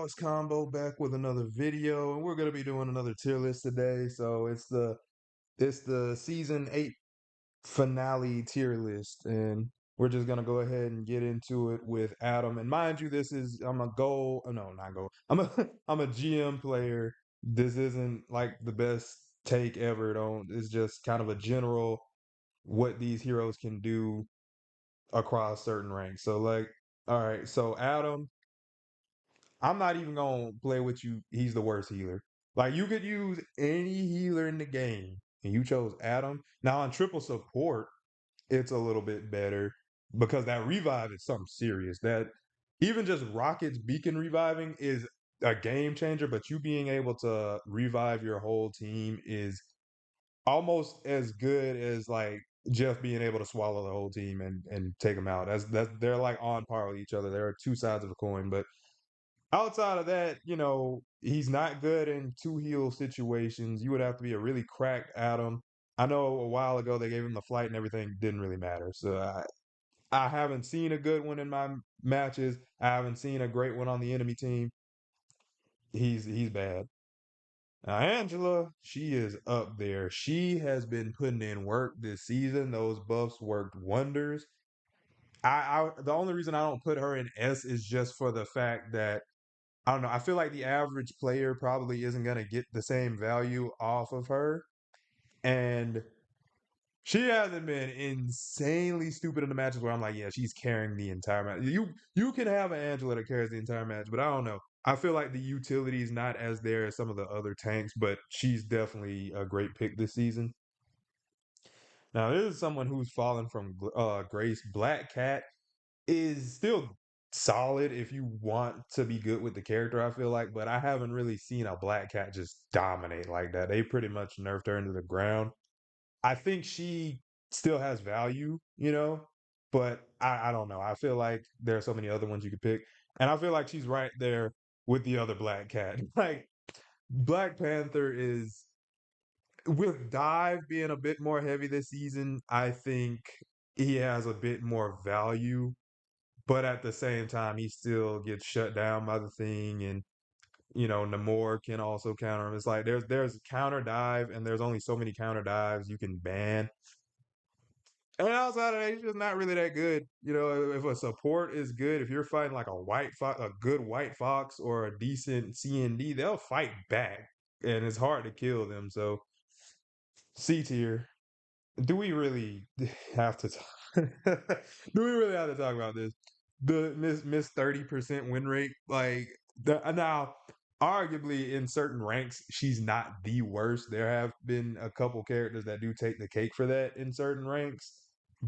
Alex Combo back with another video, and we're gonna be doing another tier list today. So it's the season 8 finale tier list, and we're just gonna go ahead and get into it with Adam. And mind you, this is I'm a goal, no, not goal. I'm a I'm a GM player. This isn't like the best take ever. Don't. It's just kind of a general what these heroes can do across certain ranks. So like, all right, so Adam. I'm not even gonna play with you. He's the worst healer. Like you could use any healer in the game, and you chose Adam. Now on triple support, it's a little bit better because that revive is something serious. That even just Rocket's beacon reviving is a game changer. But you being able to revive your whole team is almost as good as like Jeff being able to swallow the whole team and take them out. That's they're like on par with each other. There are two sides of a coin, but outside of that, he's not good in two heal situations. You would have to be a really cracked Adam. I know a while ago they gave him the flight and everything didn't really matter. So I haven't seen a good one in my matches. I haven't seen a great one on the enemy team. He's bad. Now Angela, she is up there. She has been putting in work this season. Those buffs worked wonders. I the only reason I don't put her in S is just for the fact that I don't know. I feel like the average player probably isn't going to get the same value off of her. And she hasn't been insanely stupid in the matches where I'm like, yeah, she's carrying the entire match. You can have an Angela that carries the entire match, but I don't know. I feel like the utility is not as there as some of the other tanks, but she's definitely a great pick this season. Now, this is someone who's fallen from Grace. Black Cat is still solid if you want to be good with the character, I feel like, but I haven't really seen a Black Cat just dominate like that. They pretty much nerfed her into the ground. I think she still has value, but I don't know. I feel like there are so many other ones you could pick. And I feel like she's right there with the other Black Cat. Like Black Panther is with Dive being a bit more heavy this season, I think he has a bit more value, but at the same time, he still gets shut down by the thing, and Namor can also counter him. It's like there's counter dive, and there's only so many counter dives you can ban. And outside of that, he's just not really that good. If a support is good, if you're fighting like a white fox, a good white fox, or a decent CND, they'll fight back, and it's hard to kill them. So C tier. Do we really have to talk? Do we really have to talk about this? The Miss 30% win rate, like now, arguably in certain ranks, she's not the worst. There have been a couple characters that do take the cake for that in certain ranks,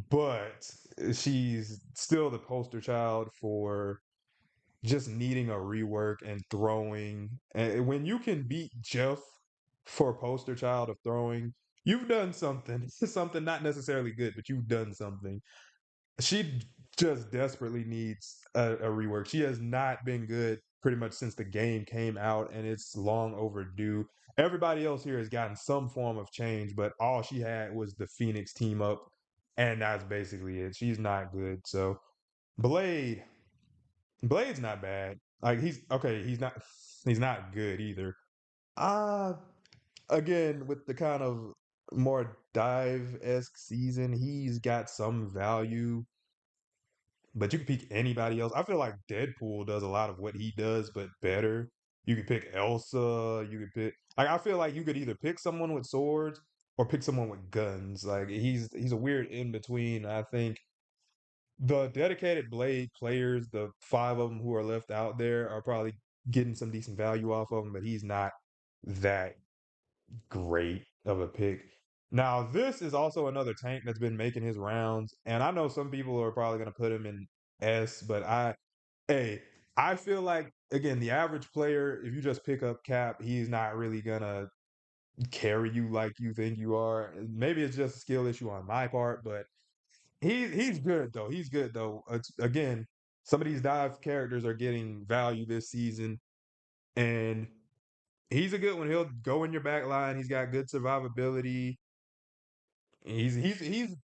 but she's still the poster child for just needing a rework and throwing. And when you can beat Jeff for poster child of throwing, you've done something. Something not necessarily good, but you've done something. She just desperately needs a rework. She has not been good pretty much since the game came out, and it's long overdue. Everybody else here has gotten some form of change, but all she had was the Phoenix team up, and that's basically it. She's not good. So Blade, Blade's not bad. Like he's okay. He's not good either. Uh again with the kind of more dive-esque season, he's got some value, but you can pick anybody else. I feel like Deadpool does a lot of what he does, but better. You could pick Elsa. You could pick like I feel like you could either pick someone with swords or pick someone with guns. Like he's a weird in between. I think the dedicated Blade players, the five of them who are left out there, are probably getting some decent value off of him, but he's not that great of a pick. Now, this is also another tank that's been making his rounds, and I know some people are probably going to put him in S, but hey, I feel like again, the average player, if you just pick up Cap, he's not really gonna carry you like you think you are. Maybe it's just a skill issue on my part, but he's good though. He's good though. Again, some of these dive characters are getting value this season, and he's a good one. He'll go in your back line. He's got good survivability. He's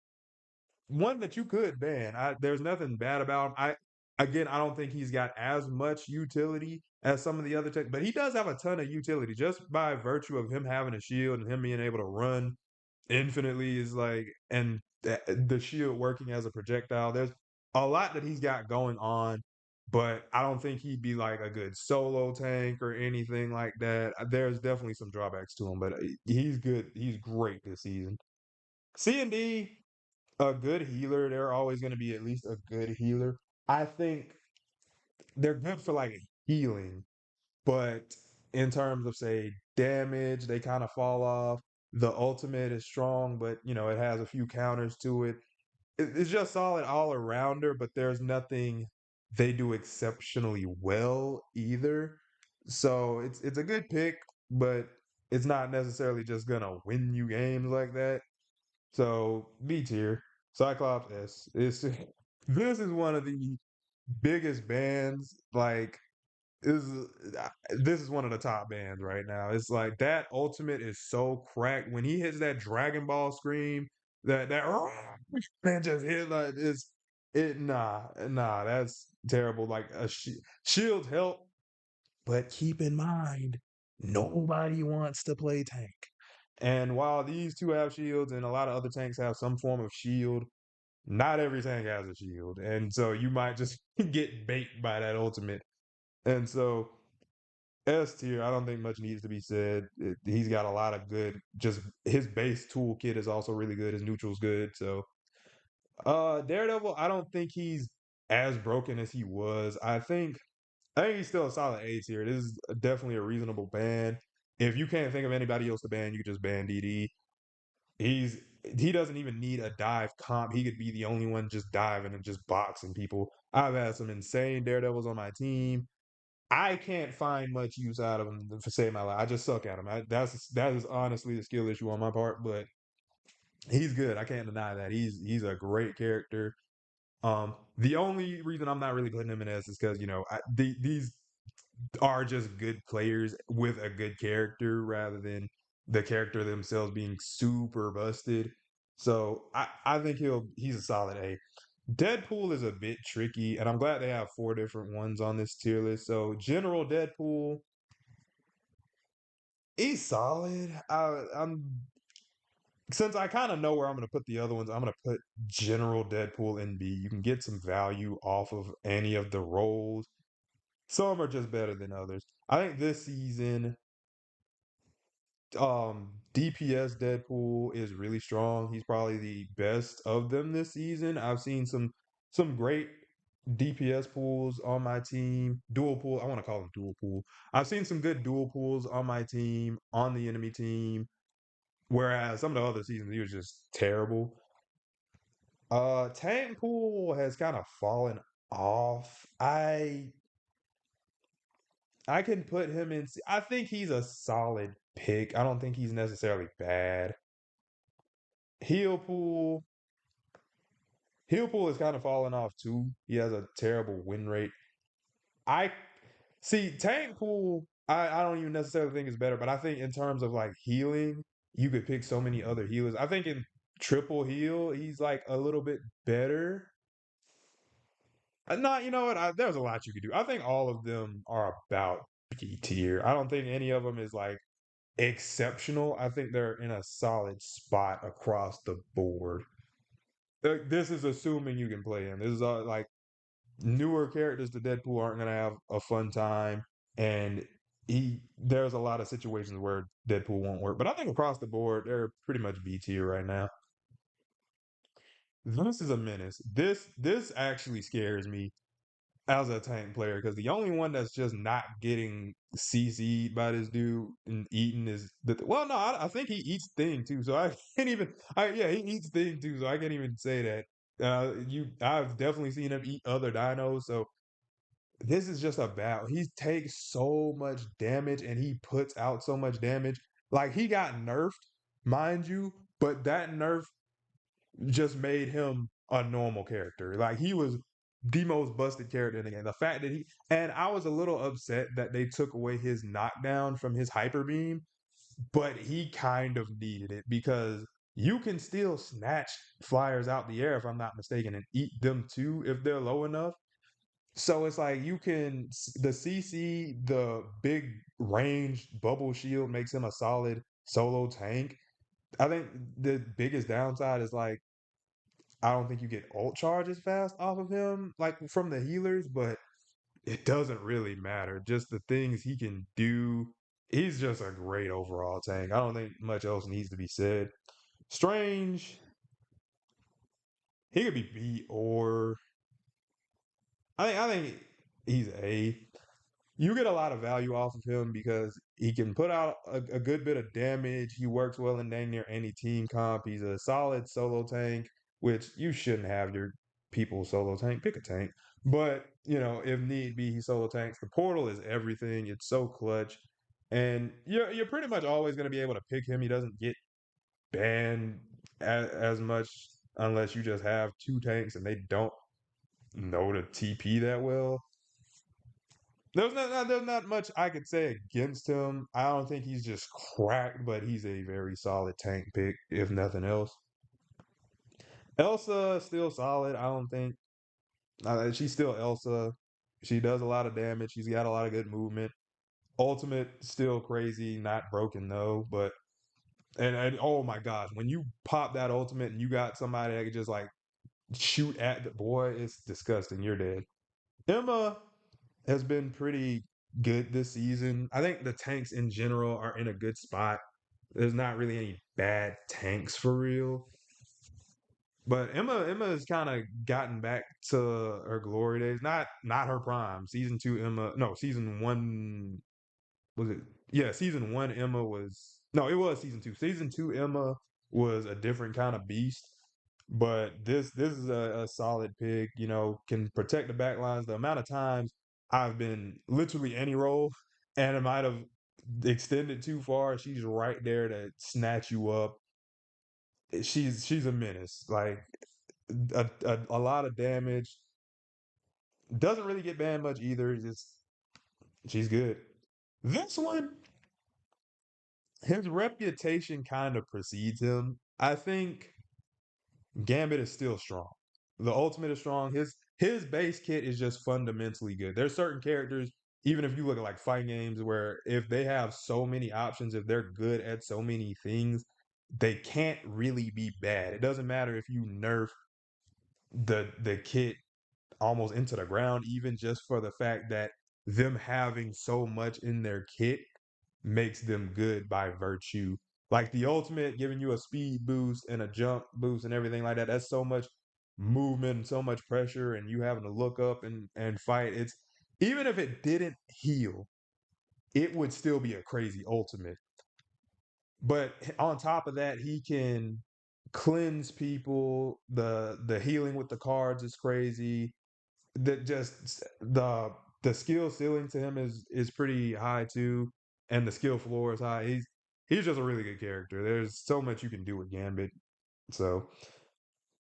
one that you could ban. There's nothing bad about him. Again, I don't think he's got as much utility as some of the other tech, but he does have a ton of utility just by virtue of him having a shield and him being able to run infinitely is like, and the shield working as a projectile. There's a lot that he's got going on, but I don't think he'd be like a good solo tank or anything like that. There's definitely some drawbacks to him, but he's good. He's great this season. C and D, a good healer. They're always going to be at least a good healer. I think they're good for like healing, but in terms of say damage, they kind of fall off. The ultimate is strong, but it has a few counters to it. It's just solid all arounder, but there's nothing they do exceptionally well either. So it's a good pick, but it's not necessarily just gonna win you games like that. So B tier, Cyclops S. It's this is one of the biggest bands. Like is this is one of the top bands right now. It's like that ultimate is so cracked when he hits that Dragon Ball scream. That man just hit like it's it. Nah, that's terrible. Like shield help, but keep in mind nobody wants to play tank. And while these two have shields and a lot of other tanks have some form of shield, not every tank has a shield, and so you might just get baked by that ultimate. And so S tier, I don't think much needs to be said. He's got a lot of good. Just his base toolkit is also really good. His neutral's good. So, Daredevil, I don't think he's as broken as he was. I think he's still a solid A tier. This is definitely a reasonable ban. If you can't think of anybody else to ban, you just ban DD. He's he doesn't even need a dive comp. He could be the only one just diving and just boxing people. I've had some insane Daredevils on my team. I can't find much use out of him for saving my life. I just suck at him. That is honestly a skill issue on my part, but he's good. I can't deny that. He's a great character. The only reason I'm not really putting him in S is because these are just good players with a good character rather than the character themselves being super busted. So I think he's a solid A. Deadpool is a bit tricky, and I'm glad they have four different ones on this tier list. So General Deadpool, he's solid. I'm since I kind of know where I'm going to put the other ones, I'm going to put General Deadpool in B. You can get some value off of any of the roles. Some are just better than others. I think this season, DPS Deadpool is really strong. He's probably the best of them this season. I've seen some great DPS pools on my team. Dual pool, I want to call them dual pool. I've seen some good dual pools on my team, on the enemy team. Whereas some of the other seasons he was just terrible. Tank pool has kind of fallen off. I can put him in. I think he's a solid pick. I don't think he's necessarily bad. Heal pool, Heal pool is kind of falling off too. He has a terrible win rate. I see tank pool. I don't even necessarily think it's better, but I think in terms of like healing, you could pick so many other healers. I think in triple heal, he's like a little bit better. Not, you know what? There's a lot you could do. I think all of them are about B tier. I don't think any of them is like exceptional. I think they're in a solid spot across the board. This is assuming you can play him. This is like newer characters to Deadpool aren't going to have a fun time, and there's a lot of situations where Deadpool won't work. But I think across the board, they're pretty much B tier right now. This is a menace. This actually scares me as a tank player because the only one that's just not getting CC'd by this dude and eating is well, no, I think he eats Thing too, so I can't even. Yeah, he eats Thing too, so I can't even say that. I've definitely seen him eat other dinos, so this is just a battle. He takes so much damage and he puts out so much damage. Like he got nerfed, mind you, but that nerf just made him a normal character. Like he was the most busted character in the game. The fact that and I was a little upset that they took away his knockdown from his hyper beam, but he kind of needed it because you can still snatch flyers out the air if I'm not mistaken and eat them too if they're low enough. So it's like the CC, the big range bubble shield makes him a solid solo tank. I think the biggest downside is like I don't think you get ult charges fast off of him, like from the healers, but it doesn't really matter. Just the things he can do. He's just a great overall tank. I don't think much else needs to be said. Strange, he could be B or I think he's A. You get a lot of value off of him because he can put out a good bit of damage. He works well in dang near any team comp. He's a solid solo tank, which you shouldn't have your people solo tank. Pick a tank. But, if need be, he solo tanks. The portal is everything. It's so clutch. And you're pretty much always going to be able to pick him. He doesn't get banned as much unless you just have two tanks and they don't know the TP that well. There's not much I could say against him. I don't think he's just cracked, but he's a very solid tank pick, if nothing else. Elsa still solid. I don't think she's still Elsa. She does a lot of damage. She's got a lot of good movement. Ultimate still crazy, not broken though. But and oh my gosh, when you pop that ultimate and you got somebody that could just like shoot at the boy, it's disgusting. You're dead. Emma has been pretty good this season. I think the tanks in general are in a good spot. There's not really any bad tanks for real. But Emma has kind of gotten back to her glory days. Not her prime. Season two Emma, no, season one was it? Yeah, season one Emma was no, it was season two. Season two Emma was a different kind of beast. But this is a solid pick. Can protect the back lines. The amount of times I've been literally any role, and it might have extended too far. She's right there to snatch you up. She's a menace. Like a lot of damage. Doesn't really get banned much either. Just she's good. This one, his reputation kind of precedes him. I think Gambit is still strong. The ultimate is strong. His base kit is just fundamentally good. There's certain characters, even if you look at like fighting games, where if they have so many options, if they're good at so many things, they can't really be bad. It doesn't matter if you nerf the kit almost into the ground, even just for the fact that them having so much in their kit makes them good by virtue. Like the ultimate giving you a speed boost and a jump boost and everything like that. That's so much movement, so much pressure, and you having to look up and fight. It's even if it didn't heal, it would still be a crazy ultimate. But on top of that, he can cleanse people. The healing with the cards is crazy. That just the skill ceiling to him is pretty high too, and the skill floor is high. He's just a really good character. There's so much you can do with Gambit. So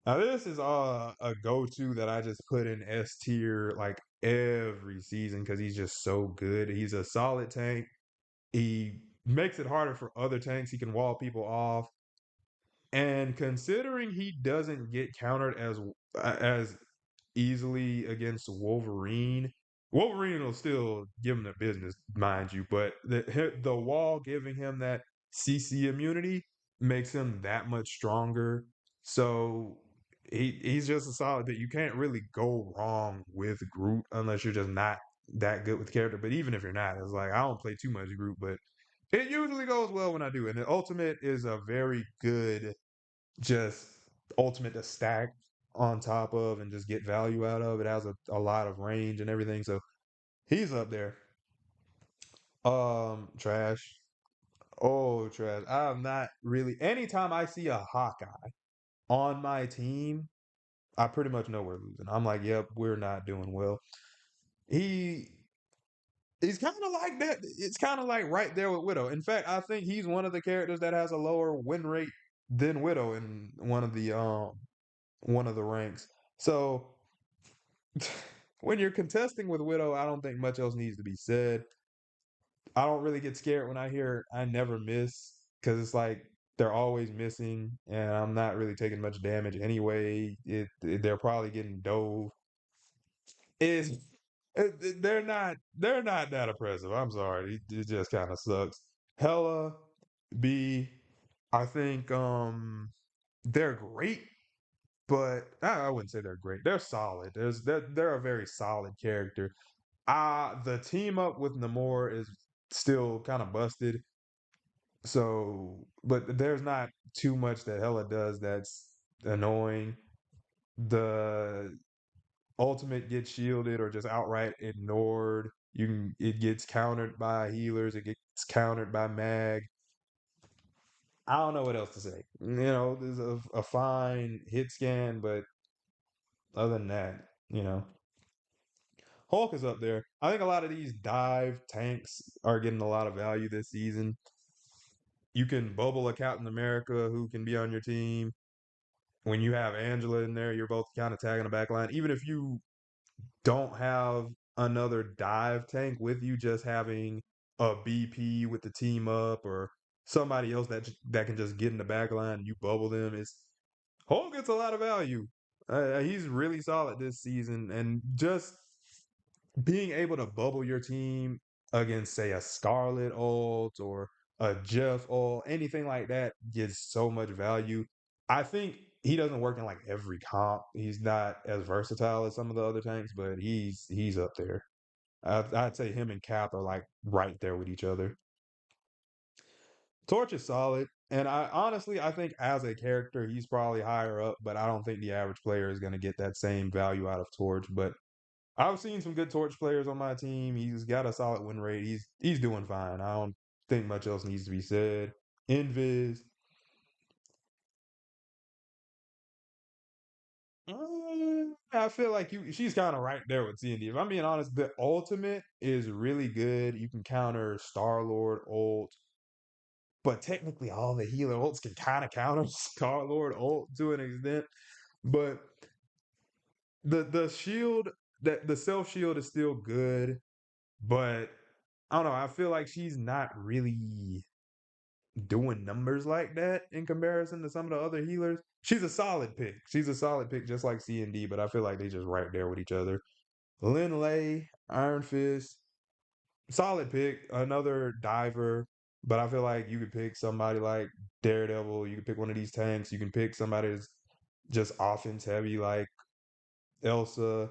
now this is a go-to that I just put in S tier like every season because he's just so good. He's a solid tank. He makes it harder for other tanks. He can wall people off. And considering he doesn't get countered as easily against Wolverine. Wolverine will still give him the business, mind you, but the wall giving him that CC immunity makes him that much stronger. So he's just a solid that you can't really go wrong with Groot unless you're just not that good with the character. But even if you're not, it's like I don't play too much Groot, but it usually goes well when I do. And the ultimate is a very good just ultimate to stack on top of and just get value out of. It has a lot of range and everything. So he's up there. Trash. Oh, trash. I'm not really anytime I see a Hawkeye on my team, I pretty much know we're losing. I'm like, yep, we're not doing well. He he's kind of like that. It's kind of like right there with Widow. In fact, I think he's one of the characters that has a lower win rate than Widow in one of the ranks. So when you're contesting with Widow, I don't think much else needs to be said. I don't really get scared when I hear I never miss because it's like they're always missing, and I'm not really taking much damage anyway. They're probably getting dove. Is They're not that impressive. I'm sorry. It just kind of sucks. Hella B. I think they're great, but I wouldn't say they're great. They're solid. They're a very solid character. The team up with Namor is still kind of busted. So, but there's not too much that Hela does that's annoying. The ultimate gets shielded or just outright ignored. It gets countered by healers, it gets countered by mag. I don't know what else to say. There's a fine hit scan, but other than that, you know, Hulk is up there. I think a lot of these dive tanks are getting a lot of value this season. You can bubble a Captain America who can be on your team. When you have Angela in there, you're both kind of tagging the back line. Even if you don't have another dive tank with you, just having a BP with the team up or somebody else that can just get in the back line and you bubble them, is Hulk gets a lot of value. He's really solid this season, and just being able to bubble your team against, say, a Scarlet ult or a Jeff ult, anything like that gives so much value. I think he doesn't work in like every comp. He's not as versatile as some of the other tanks, but he's up there. I'd say him and Cap are like right there with each other. Torch is solid, and I think as a character he's probably higher up, but I don't think the average player is going to get that same value out of Torch. But I've seen some good Torch players on my team. He's got a solid win rate. He's doing fine. I don't think much else needs to be said. Invis, I feel like she's kind of right there with CND. If I'm being honest, the ultimate is really good. You can counter Star Lord ult, but technically all the healer ults can kind of counter Star Lord ult to an extent. But the shield, that the self shield is still good, but I don't know. I feel like she's not really doing numbers like that in comparison to some of the other healers. She's a solid pick. She's a solid pick, just like C and D. But I feel like they just right there with each other. Lin Lay, Iron Fist, solid pick. Another diver, but I feel like you could pick somebody like Daredevil. You could pick one of these tanks. You can pick somebody that's just offense heavy like Elsa.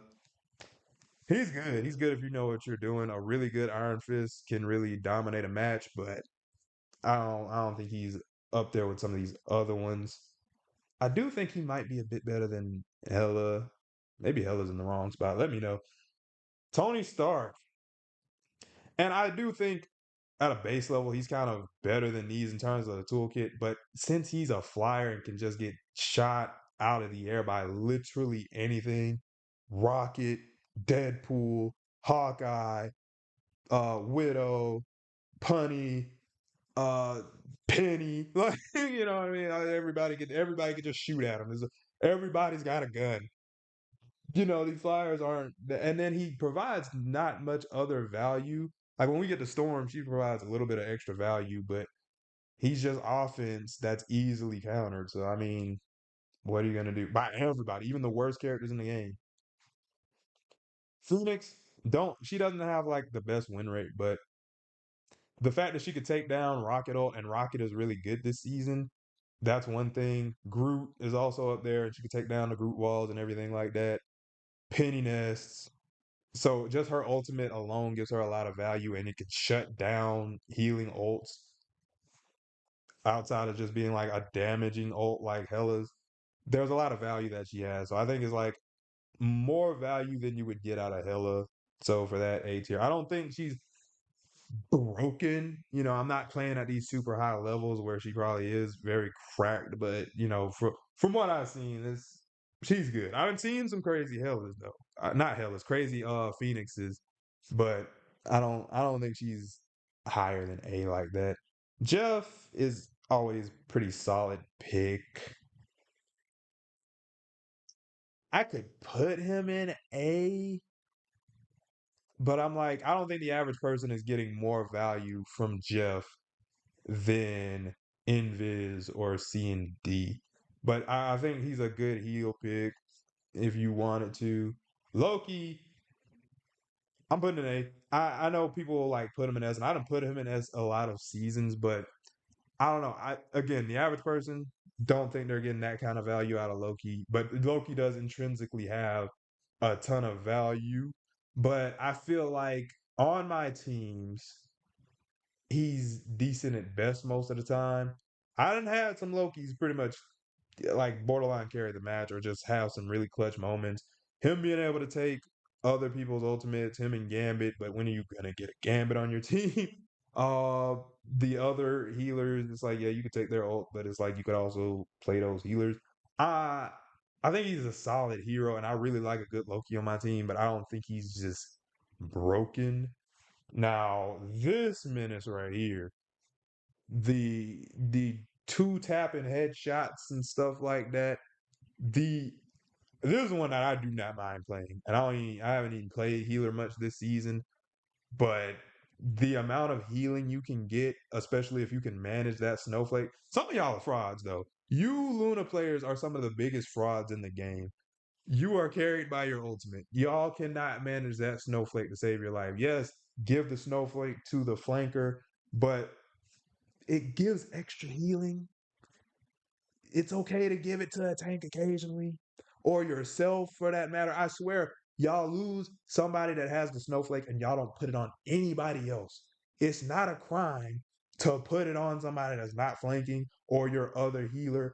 He's good. He's good if you know what you're doing. A really good Iron Fist can really dominate a match, but I don't think he's up there with some of these other ones. I do think he might be a bit better than Hella. Maybe Hella's in the wrong spot. Let me know. Tony Stark. And I do think at a base level, he's kind of better than these in terms of the toolkit. But since he's a flyer and can just get shot out of the air by literally anything, Rocket, Deadpool, Hawkeye, Widow, Punny, uh Penny, like you know what I mean. Everybody can just shoot at him. Everybody's got a gun. These flyers aren't, and then he provides not much other value. Like when we get to Storm, she provides a little bit of extra value, but he's just offense that's easily countered. So I mean, what are you gonna do? By everybody, even the worst characters in the game. Phoenix, don't she doesn't have like the best win rate, but the fact that she could take down Rocket ult and Rocket is really good this season, that's one thing. Groot is also up there and she could take down the Groot walls and everything like that. Penny nests. So just her ultimate alone gives her a lot of value and it could shut down healing ults outside of just being like a damaging ult like Hella's. There's a lot of value that she has. So I think it's like more value than you would get out of Hella. So for that A tier, I don't think she's broken. I'm not playing at these super high levels where she probably is very cracked, but from what I've seen, she's good. I've seen some crazy Hellas though. Not Hellas, crazy Phoenixes, but I don't think she's higher than A like that. Jeff is always pretty solid pick. I could put him in A, but I'm like, I don't think the average person is getting more value from Jeff than Invis or C and D. But I think he's a good heel pick if you wanted to. Loki, I'm putting an A. I know people will like put him in S, and I don't put him in S a lot of seasons, but I don't know. I again, the average person don't think they're getting that kind of value out of Loki, but Loki does intrinsically have a ton of value. But I feel like on my teams, he's decent at best most of the time. I done had some Lokis pretty much like borderline carry the match or just have some really clutch moments. Him being able to take other people's ultimates, him and Gambit, but when are you gonna get a Gambit on your team? Uh, the other healers, it's like, yeah, you could take their ult, but it's like you could also play those healers. I I think he's a solid hero, and I really like a good Loki on my team, but I don't think he's just broken. Now, this menace right here, the two tapping headshots and stuff like that. The This is one that I do not mind playing, and I haven't even played healer much this season, but the amount of healing you can get, especially if you can manage that snowflake. Some of y'all are frauds though. You Luna players are some of the biggest frauds in the game. You are carried by your ultimate. Y'all cannot manage that snowflake to save your life. Yes, give the snowflake to the flanker, but it gives extra healing. It's okay to give it to a tank occasionally or yourself for that matter. I swear, y'all lose somebody that has the snowflake and y'all don't put it on anybody else. It's not a crime to put it on somebody that's not flanking or your other healer.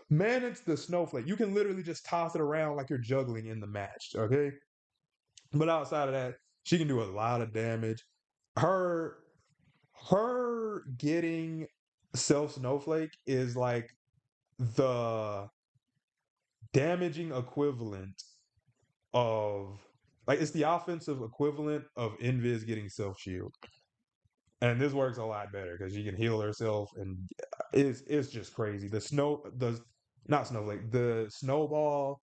Manage the snowflake. You can literally just toss it around like you're juggling in the match, okay? But outside of that, she can do a lot of damage. Her her getting self snowflake is like the damaging equivalent of like it's the offensive equivalent of Invis getting self shield, and this works a lot better because she can heal herself, and it's just crazy. The not snowflake the snowball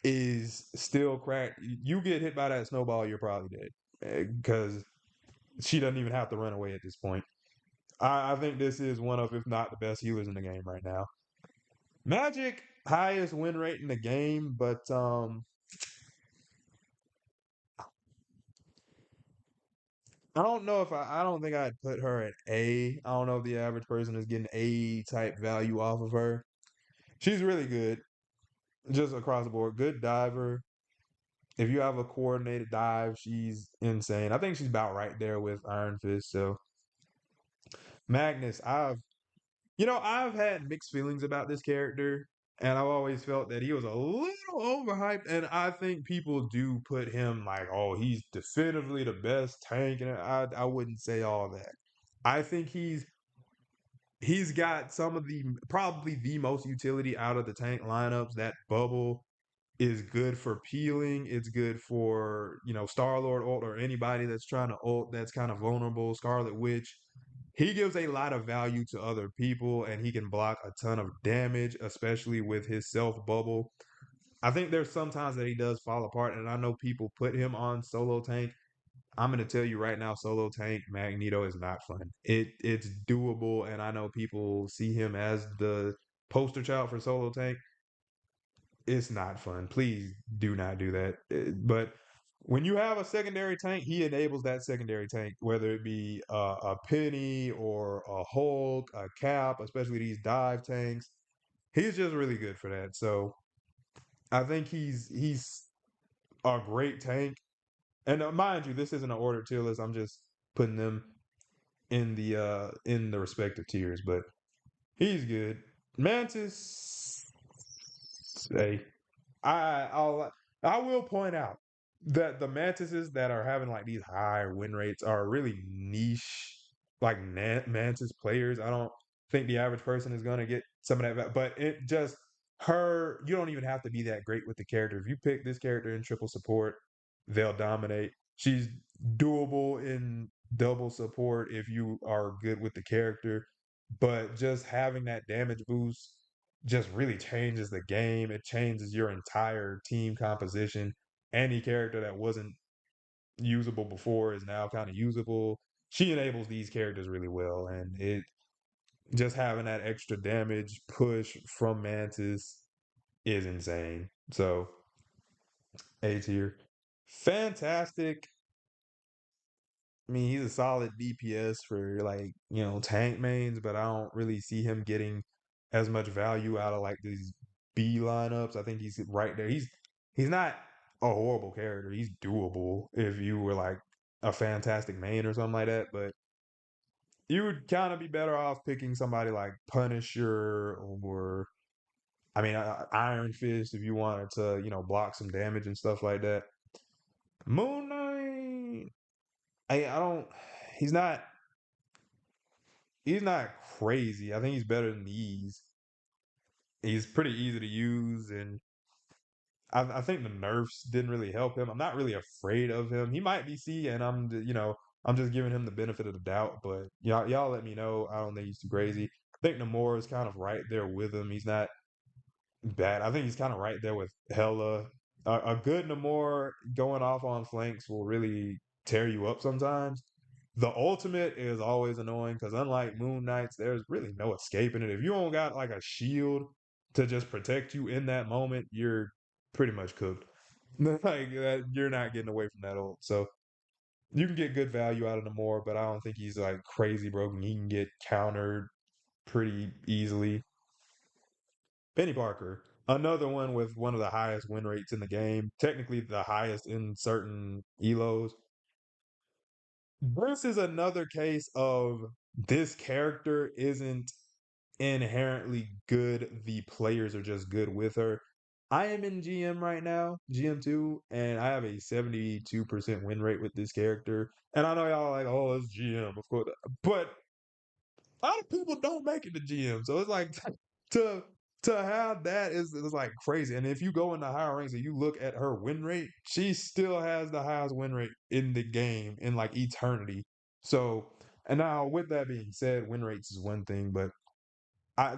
is still cracked. You get hit by that snowball, you're probably dead because she doesn't even have to run away at this point. I think this is one of, if not the best healers in the game right now. Magic highest win rate in the game, but I don't know if I don't think I'd put her at A. I don't know if the average person is getting A type value off of her. She's really good, just across the board. Good diver. If you have a coordinated dive, she's insane. I think she's about right there with Iron Fist. So Magnus, I've had mixed feelings about this character, and I've always felt that he was a little overhyped. And I think people do put him like, oh, he's definitively the best tank, and I wouldn't say all that. I think he's got some of the probably the most utility out of the tank lineups. That bubble is good for peeling. It's good for Star Lord ult or anybody that's trying to ult that's kind of vulnerable. Scarlet Witch. He gives a lot of value to other people, and he can block a ton of damage, especially with his self bubble. I think there's sometimes that he does fall apart, and I know people put him on solo tank. I'm gonna tell you right now, solo tank Magneto is not fun. It's doable, and I know people see him as the poster child for solo tank. It's not fun. Please do not do that. But when you have a secondary tank, he enables that secondary tank, whether it be a Penny or a Hulk, a Cap, especially these dive tanks. He's just really good for that. So I think he's a great tank. And mind you, this isn't an ordered tier list. I'm just putting them in the respective tiers. But he's good. Mantis, hey, I will point out that the mantises that are having like these high win rates are really niche, like mantis players. I don't think the average person is gonna get some of that, but it just her. You don't even have to be that great with the character. If you pick this character in triple support, they'll dominate. She's doable in double support if you are good with the character, but just having that damage boost just really changes the game. It changes your entire team composition. Any character that wasn't usable before is now kind of usable. She enables these characters really well, and it just having that extra damage push from Mantis is insane. So A tier, fantastic. I mean, he's a solid DPS for like, tank mains, but I don't really see him getting as much value out of like these B lineups. I think he's right there. He's not a horrible character. He's doable if you were like a fantastic main or something like that, but you would kind of be better off picking somebody like Punisher or I mean Iron Fist if you wanted to, block some damage and stuff like that. Moon Knight, I don't. He's not. He's not crazy. I think he's better than these. He's pretty easy to use, and I think the nerfs didn't really help him. I'm not really afraid of him. He might be C, and I'm just giving him the benefit of the doubt. But y'all let me know. I don't think he's too crazy. I think Namor is kind of right there with him. He's not bad. I think he's kind of right there with Hella. A good Namor going off on flanks will really tear you up sometimes. The ultimate is always annoying because unlike Moon Knights, there's really no escaping it. If you don't got like a shield to just protect you in that moment, you're pretty much cooked. Like that, you're not getting away from that ult. So you can get good value out of Namor, but I don't think he's like crazy broken. He can get countered pretty easily. Penny Parker, another one with one of the highest win rates in the game, technically the highest in certain elos. This is another case of this character isn't inherently good. The players are just good with her. I am in GM right now, GM2, and I have a 72% win rate with this character. And I know y'all are like, oh, it's GM, of course. But a lot of people don't make it to GM. So it's like to to have that is like crazy. And if you go in the higher ranks and you look at her win rate, she still has the highest win rate in the game in like eternity. So and now with that being said, win rates is one thing, but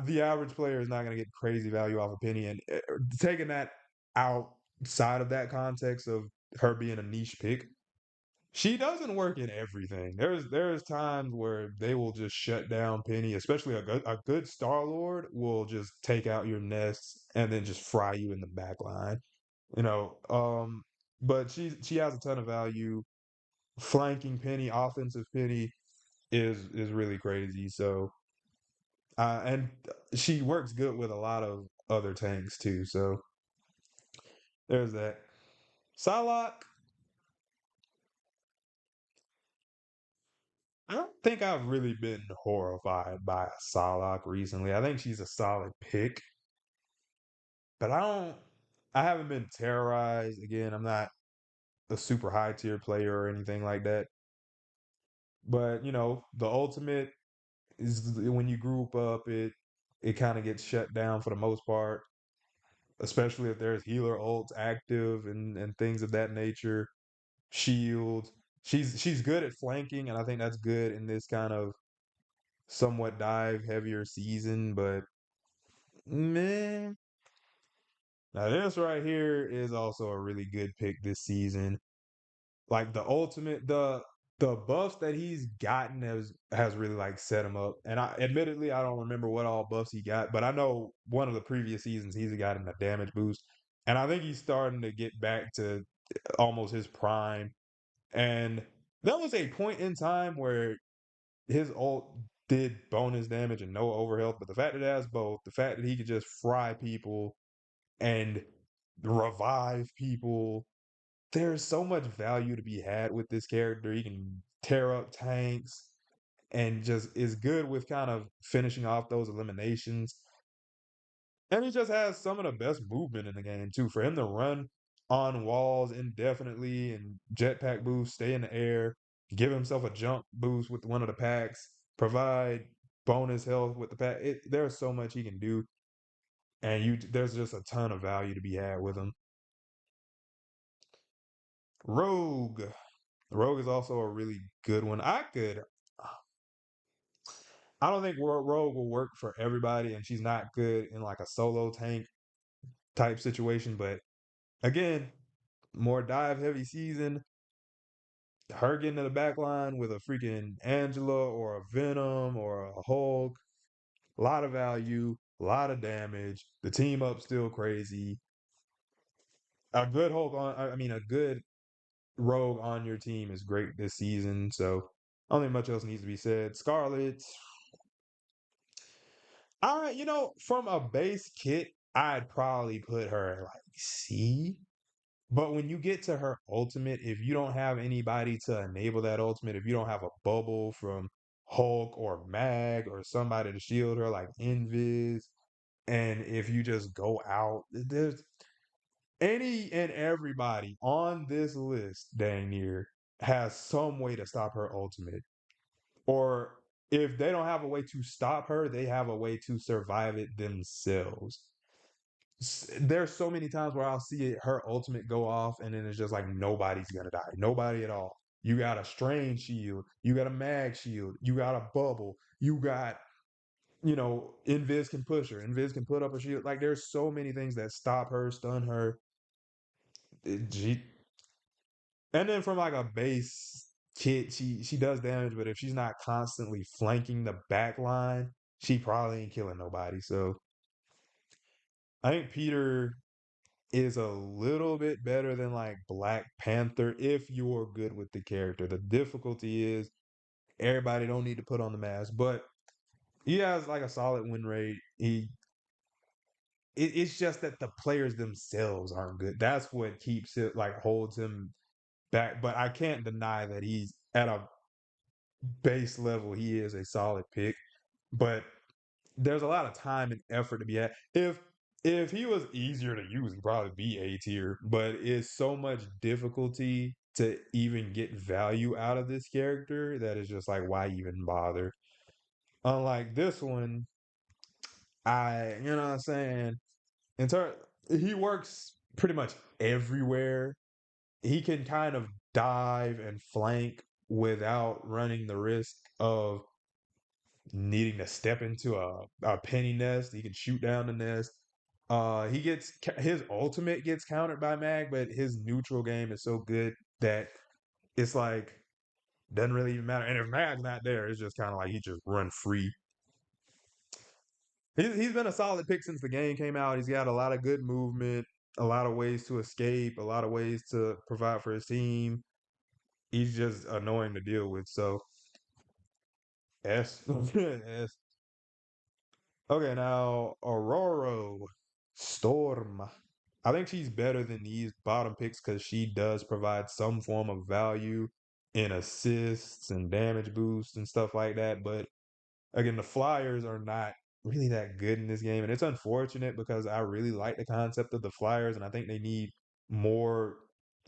the average player is not going to get crazy value off a penny. And taking that outside of that context of her being a niche pick, she doesn't work in everything. There's times where they will just shut down Penny, especially a good Star Lord will just take out your nests and then just fry you in the back line. You know, but she has a ton of value. Flanking Penny, offensive Penny is really crazy. So and she works good with a lot of other tanks too. So there's that. Psylocke, I don't think I've really been horrified by Psylocke recently. I think she's a solid pick, but I haven't been terrorized. Again, I'm not a super high tier player or anything like that. But the ultimate is when you group up, it kind of gets shut down for the most part, especially if there's healer ults active and things of that nature. Shield. She's good at flanking, and I think that's good in this kind of somewhat dive heavier season, but man. Now this right here is also a really good pick this season. Like the buffs that he's gotten has really like set him up. And I admittedly I don't remember what all buffs he got, but I know one of the previous seasons he's gotten a damage boost. And I think he's starting to get back to almost his prime. And there was a point in time where his ult did bonus damage and no overhealth, but the fact that it has both, the fact that he could just fry people and revive people, there's so much value to be had with this character. He can tear up tanks and just is good with kind of finishing off those eliminations. And he just has some of the best movement in the game too. For him to run on walls indefinitely and jetpack boost, stay in the air, give himself a jump boost with one of the packs, provide bonus health with the pack. There's so much he can do, and there's just a ton of value to be had with him. Rogue. Rogue is also a really good one. I don't think Rogue will work for everybody, and she's not good in like a solo tank type situation. But again, more dive heavy season. Her getting to the back line with a freaking Angela or a Venom or a Hulk, a lot of value, a lot of damage. The team up still crazy. A good Hulk on, I mean, a good rogue on your team is great this season. So I don't think much else needs to be said. Scarlet, from a base kit, I'd probably put her at like C. But when you get to her ultimate, if you don't have anybody to enable that ultimate, if you don't have a bubble from Hulk or Mag or somebody to shield her like Invis, and if you just go out, there's any and everybody on this list, dang near, has some way to stop her ultimate. Or if they don't have a way to stop her, they have a way to survive it themselves. There's so many times where I'll see her ultimate go off, and then it's just like nobody's gonna die, nobody at all. You got a strain shield, you got a mag shield, you got a bubble, you got Invis can push her, Invis can put up a shield. Like there's so many things that stop her, stun her. She, and then from like a base kit, she does damage, but if she's not constantly flanking the back line, she probably ain't killing nobody. So I think Peter is a little bit better than like Black Panther if you're good with the character. The difficulty is everybody don't need to put on the mask, but he has like a solid win rate. It's just that the players themselves aren't good. That's what keeps it like holds him back. But I can't deny that he's at a base level. He is a solid pick, but there's a lot of time and effort to be had. If he was easier to use, he'd probably be A tier, but it's so much difficulty to even get value out of this character that is just like, why even bother? Unlike this one, you know what I'm saying? In turn, he works pretty much everywhere. He can kind of dive and flank without running the risk of needing to step into a penny nest. He can shoot down the nest. His ultimate gets countered by Mag, but his neutral game is so good that it's like doesn't really even matter. And if Mag's not there, it's just kind of like he just run free. He's been a solid pick since the game came out. He's got a lot of good movement, a lot of ways to escape, a lot of ways to provide for his team. He's just annoying to deal with. So S. S. Okay, now Aurora Storm. I think she's better than these bottom picks because she does provide some form of value in assists and damage boosts and stuff like that. But again, the Flyers are not really that good in this game. And it's unfortunate because I really like the concept of the Flyers and I think they need more.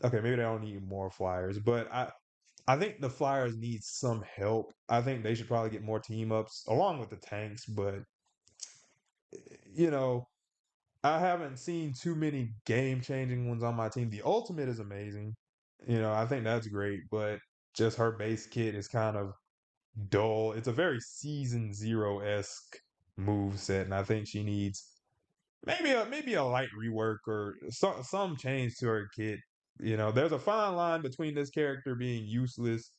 Okay, maybe they don't need more Flyers, but I think the Flyers need some help. I think they should probably get more team ups along with the tanks, but you know, I haven't seen too many game changing ones on my team. The ultimate is amazing. I think that's great, but just her base kit is kind of dull. It's a very season zero esque move set, and I think she needs maybe a light rework or some change to her kit. There's a fine line between this character being useless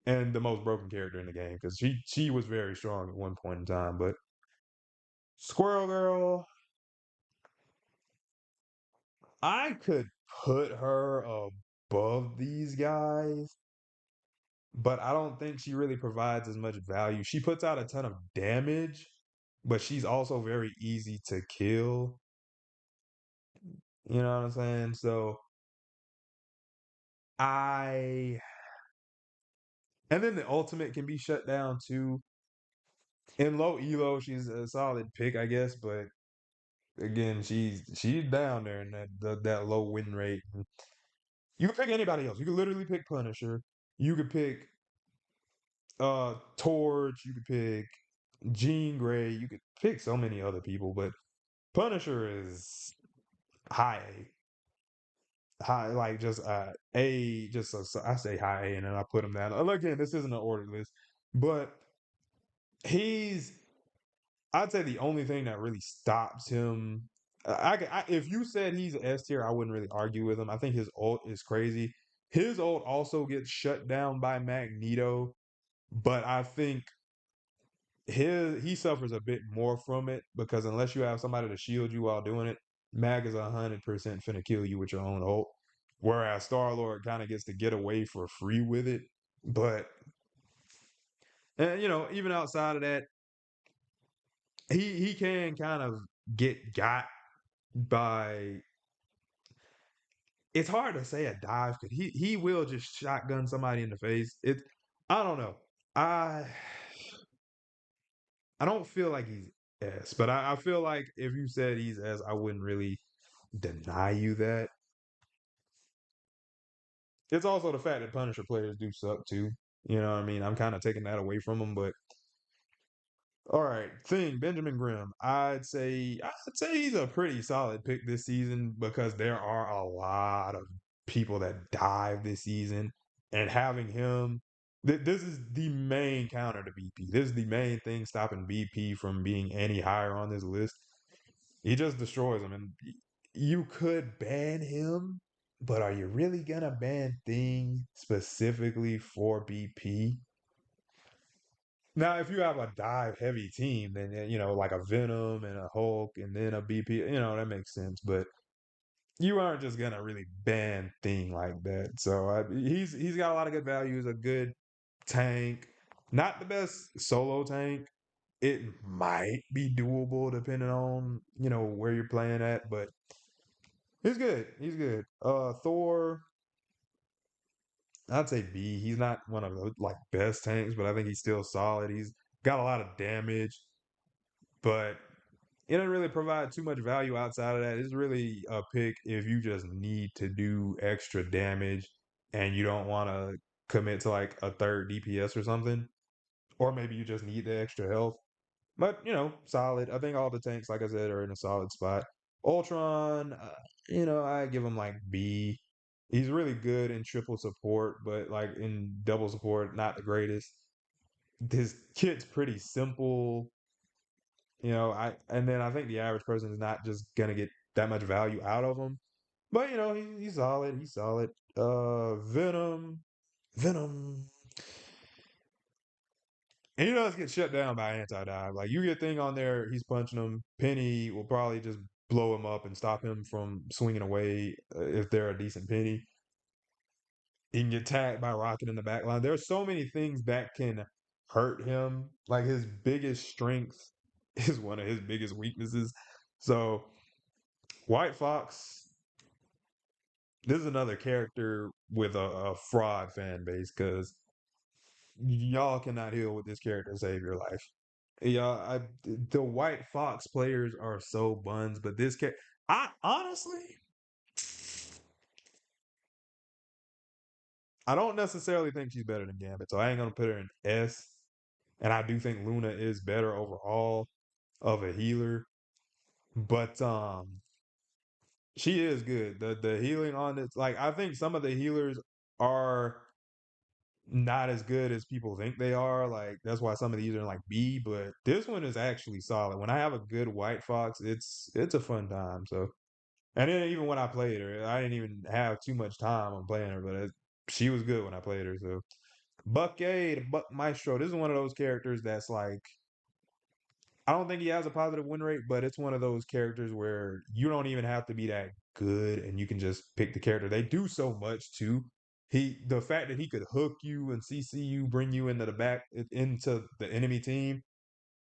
and the most broken character in the game because she was very strong at one point in time. But Squirrel Girl, I could put her above these guys, but I don't think she really provides as much value. She puts out a ton of damage, but she's also very easy to kill. You know what I'm saying? So I and then the ultimate can be shut down too. In low elo, she's a solid pick, I guess, but again, she's down there in that low win rate. You could pick anybody else. You could literally pick Punisher. You could pick Torch, you could pick Jean Grey, you could pick so many other people, but Punisher is high high like just A just I say high A and then I put him down. Again, this isn't an order list, but he's I'd say the only thing that really stops him if you said he's S tier, I wouldn't really argue with him. I think his ult is crazy. His ult also gets shut down by Magneto, but I think he suffers a bit more from it because unless you have somebody to shield you while doing it, Mag is 100% finna kill you with your own ult. whereas Star Lord kind of gets to get away for free with it. But and you know, even outside of that, he can kind of get got by. It's hard to say a dive because he will just shotgun somebody in the face. I don't know. I I don't feel like he's S, but I feel like if you said he's S, I wouldn't really deny you that. It's also the fact that Punisher players do suck too. You know what I mean? I'm kind of taking that away from him, but all right, thing Benjamin Grimm. I'd say he's a pretty solid pick this season because there are a lot of people that dive this season, and having him, this is the main counter to BP. This is the main thing stopping BP from being any higher on this list. He just destroys them, and you could ban him, but are you really gonna ban Thing specifically for BP? Now, if you have a dive heavy team, then you know, like a Venom and a Hulk and then a BP, you know, that makes sense. But you aren't just gonna really ban Thing like that. So he's got a lot of good values, a good tank, not the best solo tank. It might be doable depending on you know where you're playing at, but he's good. He's good. Thor, I'd say B. He's not one of the like best tanks, but I think he's still solid. He's got a lot of damage, but it doesn't really provide too much value outside of that. It's really a pick if you just need to do extra damage and you don't want to commit to like a third DPS or something, or maybe you just need the extra health. But you know, solid. I think all the tanks, like I said, are in a solid spot. Ultron, you know, I give him like B. He's really good in triple support, but like in double support, not the greatest. His kit's pretty simple. You know, I and then I think the average person is not just gonna get that much value out of him. But you know, he's solid. He's solid. Venom. And he does get shut down by anti-dive. Like you get thing on there, he's punching him. Penny will probably just blow him up and stop him from swinging away if they're a decent penny. He can get tagged by Rocket in the back line. There are so many things that can hurt him. Like his biggest strength is one of his biggest weaknesses. So White Fox, this is another character with a fraud fan base because y'all cannot heal with this character and save your life. Yeah, the White Fox players are so buns, but this character, I honestly, I don't necessarily think she's better than Gambit, so I ain't gonna put her in S. And I do think Luna is better overall of a healer, but she is good. The healing on it, like I think some of the healers are not as good as people think they are. Like that's why some of these are like B, but this one is actually solid. When I have a good White Fox, it's a fun time. So and then even when I played her, I didn't even have too much time on playing her, but she was good when I played her. So Buck A, the Buck Maestro, this is one of those characters that's like I don't think he has a positive win rate, but it's one of those characters where you don't even have to be that good and you can just pick the character. They do so much too. The fact that he could hook you and CC you, bring you into the back into the enemy team,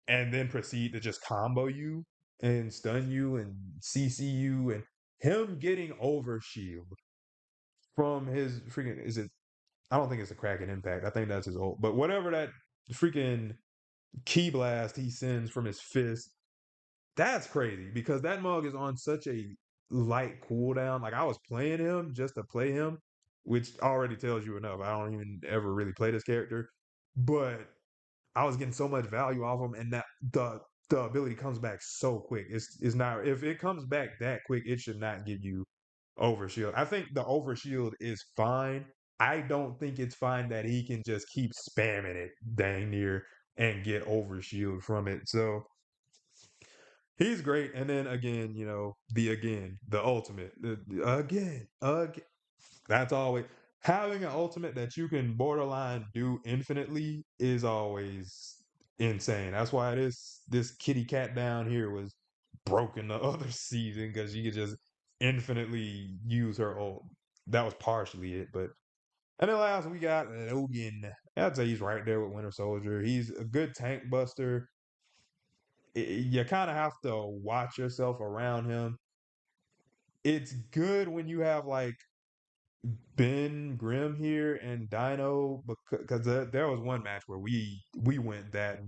and then proceed to just combo you and stun you and CC you and him getting over shield from his freaking is it I don't think it's a Kraken impact. I think that's his ult. But whatever that freaking key blast he sends from his fist, that's crazy because that mug is on such a light cooldown. Like I was playing him just to play him, which already tells you enough. I don't even ever really play this character, but I was getting so much value off him, and that the ability comes back so quick. It's not if it comes back that quick, it should not give you overshield. I think the overshield is fine. I don't think it's fine that he can just keep spamming it dang near and get overshield from it. So he's great. And then again, you know, the ultimate, again. That's always having an ultimate that you can borderline do infinitely is always insane. That's why this kitty cat down here was broken the other season because she could just infinitely use her ult. that was partially it. But and then last we got Logan. I'd say he's right there with Winter Soldier. He's a good tank buster. You kind of have to watch yourself around him. It's good when you have like Ben Grimm here and Dino because there was one match where we went that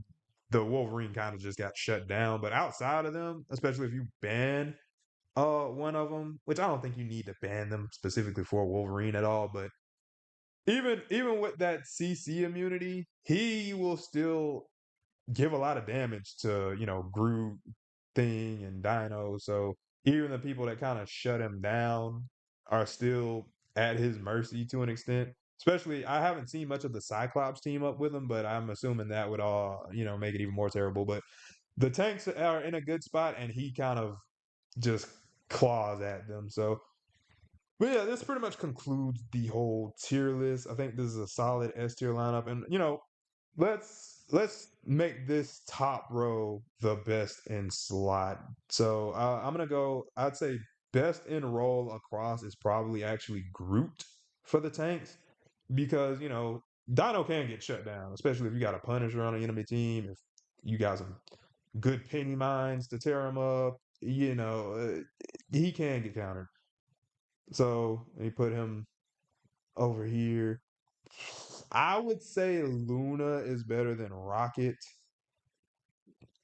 the Wolverine kind of just got shut down. But outside of them, especially if you ban one of them, which I don't think you need to ban them specifically for Wolverine at all, but even with that CC immunity, he will still give a lot of damage to, Groot Thing and Dino. So even the people that kind of shut him down are still at his mercy to an extent. Especially, I haven't seen much of the Cyclops team up with him, but I'm assuming that would all, make it even more terrible. But the tanks are in a good spot, and he kind of just claws at them. So, but yeah, this pretty much concludes the whole tier list. I think this is a solid S tier lineup, and let's make this top row the best in slot. So I'm gonna go. I'd say best in role across is probably actually Groot for the tanks because Dino can get shut down, especially if you got a Punisher on the enemy team. If you got some good penny mines to tear him up, he can get countered. So he put him over here. I would say Luna is better than Rocket.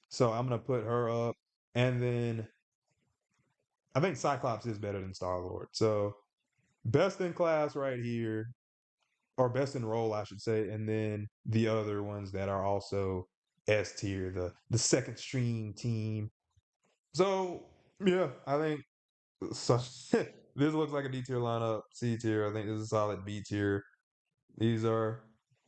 So I'm gonna put her up. And then I think Cyclops is better than Star Lord. So best in class right here, or best in role, I should say, and then the other ones that are also S tier, the second stream team. So yeah, I think so. This looks like a D tier lineup. C tier, I think this is a solid B tier. These are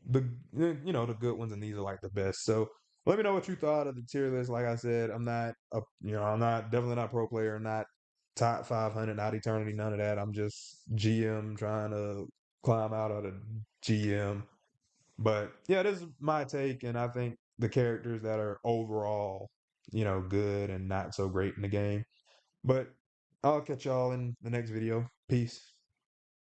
the the good ones, and these are like the best. So let me know what you thought of the tier list. Like I said, I'm not definitely not pro player, not top 500, not eternity, none of that. I'm just GM trying to climb out of the GM. But yeah, this is my take, and I think the characters that are overall, good and not so great in the game. But I'll catch y'all in the next video. Peace.